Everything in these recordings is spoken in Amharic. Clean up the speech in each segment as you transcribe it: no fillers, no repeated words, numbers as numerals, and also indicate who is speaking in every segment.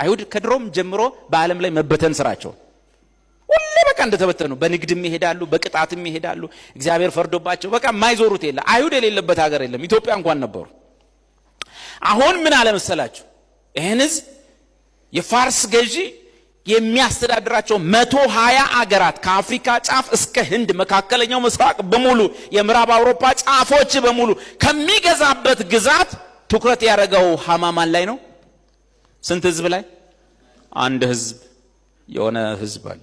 Speaker 1: አይሁድ ከድሮም ጀምሮ በዓለም ላይ መበተን ስራቸው ሁሉ በቃ እንደተበተኑ በንግድም ይሄዳሉ በቅጣትም ይሄዳሉ እግዚአብሔር ፈርዶባቸው በቃ ማይዞሩት የለ አይሁድ የሌለበት ሀገር የለም ኢትዮጵያ እንኳን ነበሩ አሁን ምን አለ መሰላችሁ ይሄንስ የፋርስ ገዢ የሚያስተዳድራቸው 120 አገራት ከአፍሪካ ጫፍ እስከ ህንድ መካከለኛው ምስራቅ በሙሉ የምዕራብ አውሮፓ ጫፎች በሙሉ ከሚገዛበት ግዛት ትኩረት ያደረገው ሃማማን ላይ ነው ስንት ህዝብ ላይ አንድ ህዝብ የሆነ ህዝብ አለ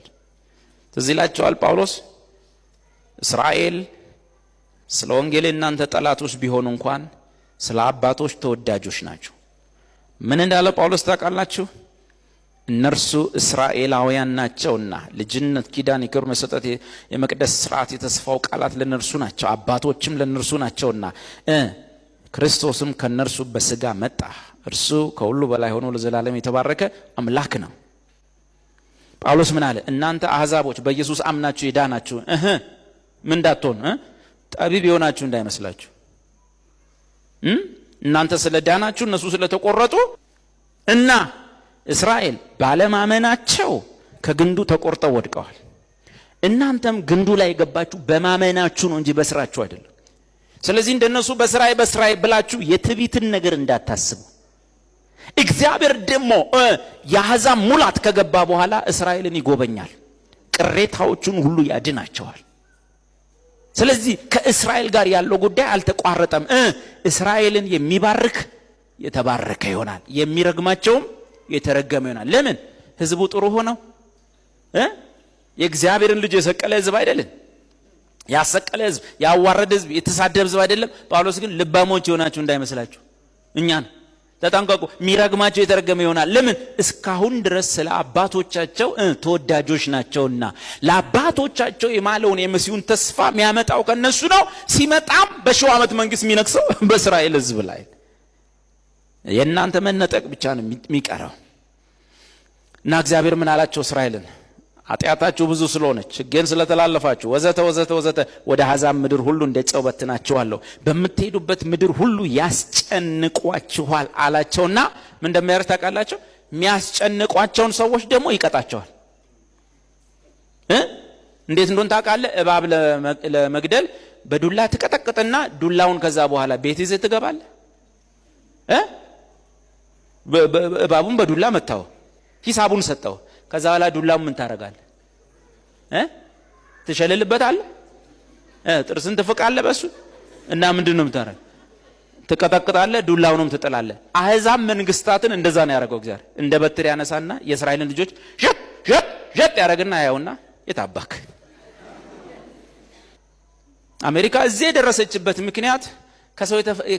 Speaker 1: ትዝ ይላችኋል ጳውሎስ እስራኤል ስለ ወንጌል እናንተ ጠላቶች ቢሆኑ እንኳን ስለ አባቶች ተወዳጆች ናቸው ምን እንዳለ ጳውሎስ ታውቃላችሁ እነርሱ እስራኤላውያን ናቸውና ልጅነት ኪዳን ይክር መሰጠት የመቅደስ ሥርዓት የተስፋው ቃላት ለነርሱ ናቸው አባቶችም ለነርሱ ናቸውና ክርስቶስም ከነርሱ በስጋ መጣ እርሱ ከሁሉ በላይ ሆኖ ለዘላለም የተባረከ አምላክ ነው ጳውሎስ ምን አለ እናንተ አህዛቦች በኢየሱስ አምናችሁ የዳናችሁ ምን እንዳትሆን ጠቢብ የሆናችሁ እንዳይመስላችሁ እናንተ ስለዳናችሁ እነሱ ስለተቆረጡ እና እስራኤል ባለማመናቸው ከግንዱ ተቆርጠው ወድቀዋል እናንተም ግንዱ ላይ ገባችሁ በማመናችሁ ነው እንጂ በስራችሁ አይደለም ስለዚህ እንደነሱ በስራይ ብላችሁ የትዕቢትን ነገር እንዳታስቡ እግዚአብሔር ደግሞ የአሕዛብ ሙላት ከገባ በኋላ እስራኤልን ይጎበኛል ቅሬታዎቹን ሁሉ ያድናቸዋል ስለዚህ ከእስራኤል ጋር ያለው ጉዳይ አልተቋረጠም እስራኤልን የሚባርክ የተባረከ ይሆናል የሚረግማቸውም የተረገመ ይሆናል ለምን ህዝቡ ጥሩ ሆነው የእግዚአብሔርን ልጅ የሰቀለ ህዝብ አይደለም ያሰቀለ ህዝብ ያዋረደ ህዝብ የተሳደበ ህዝብ አይደለም ጳውሎስ ግን ልባሞች ይሆናችሁ እንዳይመስላችሁ እኛን ተጠንቀቁ ሚረግማቸው የተረገመ ይሆናል ለምን እስካሁን ድረስ ስለ አባቶቻቸው ተወዳጆች ናቸውና ለአባቶቻቸው የማለውን የመሲሁን ተስፋ የሚያመጣው ከነሱ ነው ሲመጣም በሺው ዓመት መንግስት የሚነክሰው በእስራኤል ህዝብ ላይ የእናንተ መነጠቅ ብቻ ነው የሚቀረው እና እግዚአብሔር ምን አላቸው እስራኤልን ኃጢአታችሁ ብዙ ስለሆነች ሕጌን ስለተላለፋችሁ ወዘተ ወደ አሕዛብ ምድር ሁሉ እንደጨው በትናችኋለሁ በምትሄዱበት ምድር ሁሉ ያስጨንቋችኋል አላቸውና ምን እንደሚያደርግ ታውቃላችሁ የሚያስጨንቋቸውን ሰዎች ደግሞ ይቀጣቸዋል እንዴት እንደሆነ ታውቃለህ እባብ ለመግደል በዱላ ትቀጠቅጥና ዱላውን ከዛ በኋላ ቤት ይዘህ ትገባለህ እባቡን በዱላ መታው ሂሳቡን ሰጠው ከዛ በኋላ ዱላው ምን ታረጋለህ ትሸልልበታለህ ጥርስን ትፍቃለህ በሱ እና ምንድነው የምታረግ ትቀጠቅጣለህ ዱላውንም ትጥላለህ አሕዛብ መንግስታትን እንደዛ ነው ያደረገው እግዚአብሔር እንደ በትር ያነሳና የእስራኤልን ልጆች ሸጥ ያረጋግና ያውና የታባክ አሜሪካ እዚህ ደረሰችበት ምክንያት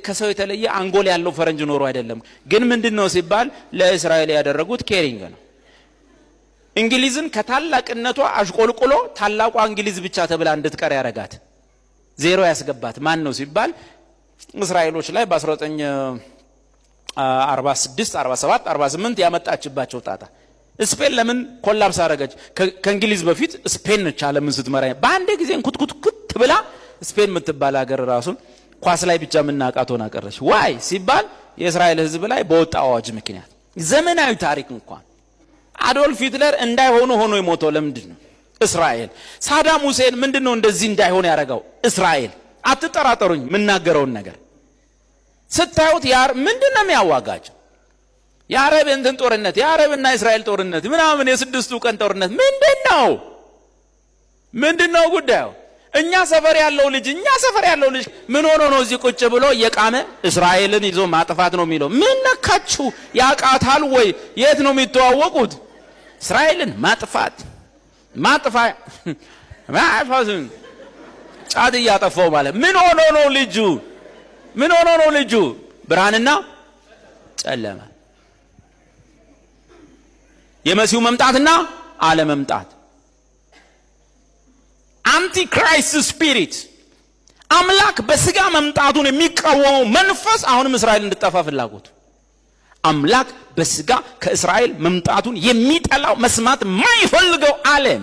Speaker 1: ከሰው የተለየ አንጎል ያለው ፈረንጅ ኖሮ አይደለም ግን ምንድነው ሲባል ለእስራኤል ያደረጉት ኬሪንግ ነው እንግሊዝን ከታላቅነቷ አሽቆልቆሎ ታላቋ እንግሊዝ ብቻ ተብላ እንድትቀር ያረጋት ዜሮ ያስገባት ማን ነው ሲባል እስራኤሎች ላይ በ1946 47 48 ያመጣችባቸው ጣጣ ስፔን ለምን ኮላፕስ አረጋች ከእንግሊዝ በፊት ስፔን ነች ዓለምን ስትመራ በአንድ ጊዜ ኩት ብላ ስፔን የምትባል ሀገር ራሱን ኳስ ላይ ብቻ ምናቃት ሆና ቀረች ዋይ ሲባል የእስራኤል ህዝብ ላይ በወጣ አዋጅ ምክንያት ዘመናዊ ታሪክ እንኳን አዶልፍ ሂትለር እንዳይሆኑ ሆኖ የሞተው ለምንድን ነው እስራኤል ሳዳም ሁሴን ምንድነው እንደዚህ እንዳይሆን ያረጋው እስራኤል አትጠራጠሩኝ ምናገረውን ነገር ስታዩት ያር ምንድነው የሚያዋጋቸው የአረብ እንትን ጦርነት የአረብና እስራኤል ጦርነት ምናምን የስድስቱ ቀን ጦርነት ምንድነው ጉዳዩ እኛ ሰፈር ያለው ልጅ ምን ሆኖ ነው እዚህ ቁጭ ብሎ የቃመ እስራኤልን ይዞ ማጥፋት ነው የሚለው ምን ነካችሁ ያቃታል ወይ የት ነው የሚተዋወቁት እስራኤልን ማጥፋት ጫት ያጠፋው ማለት ምን ሆኖ ነው ልጁ ብርሃንና ጨለማ የመሲሁ መምጣትና አለመምጣት አንቲክራይስት ስፒሪት አምላክ በስጋ መምጣቱን የሚቃወመው መንፈስ አሁንም እስራኤል እንድትጠፋ ፍላጎት አምላክ በስጋ ከእስራኤል መምጣቱን የሚጠላው መስማት ማይፈልገው ዓለም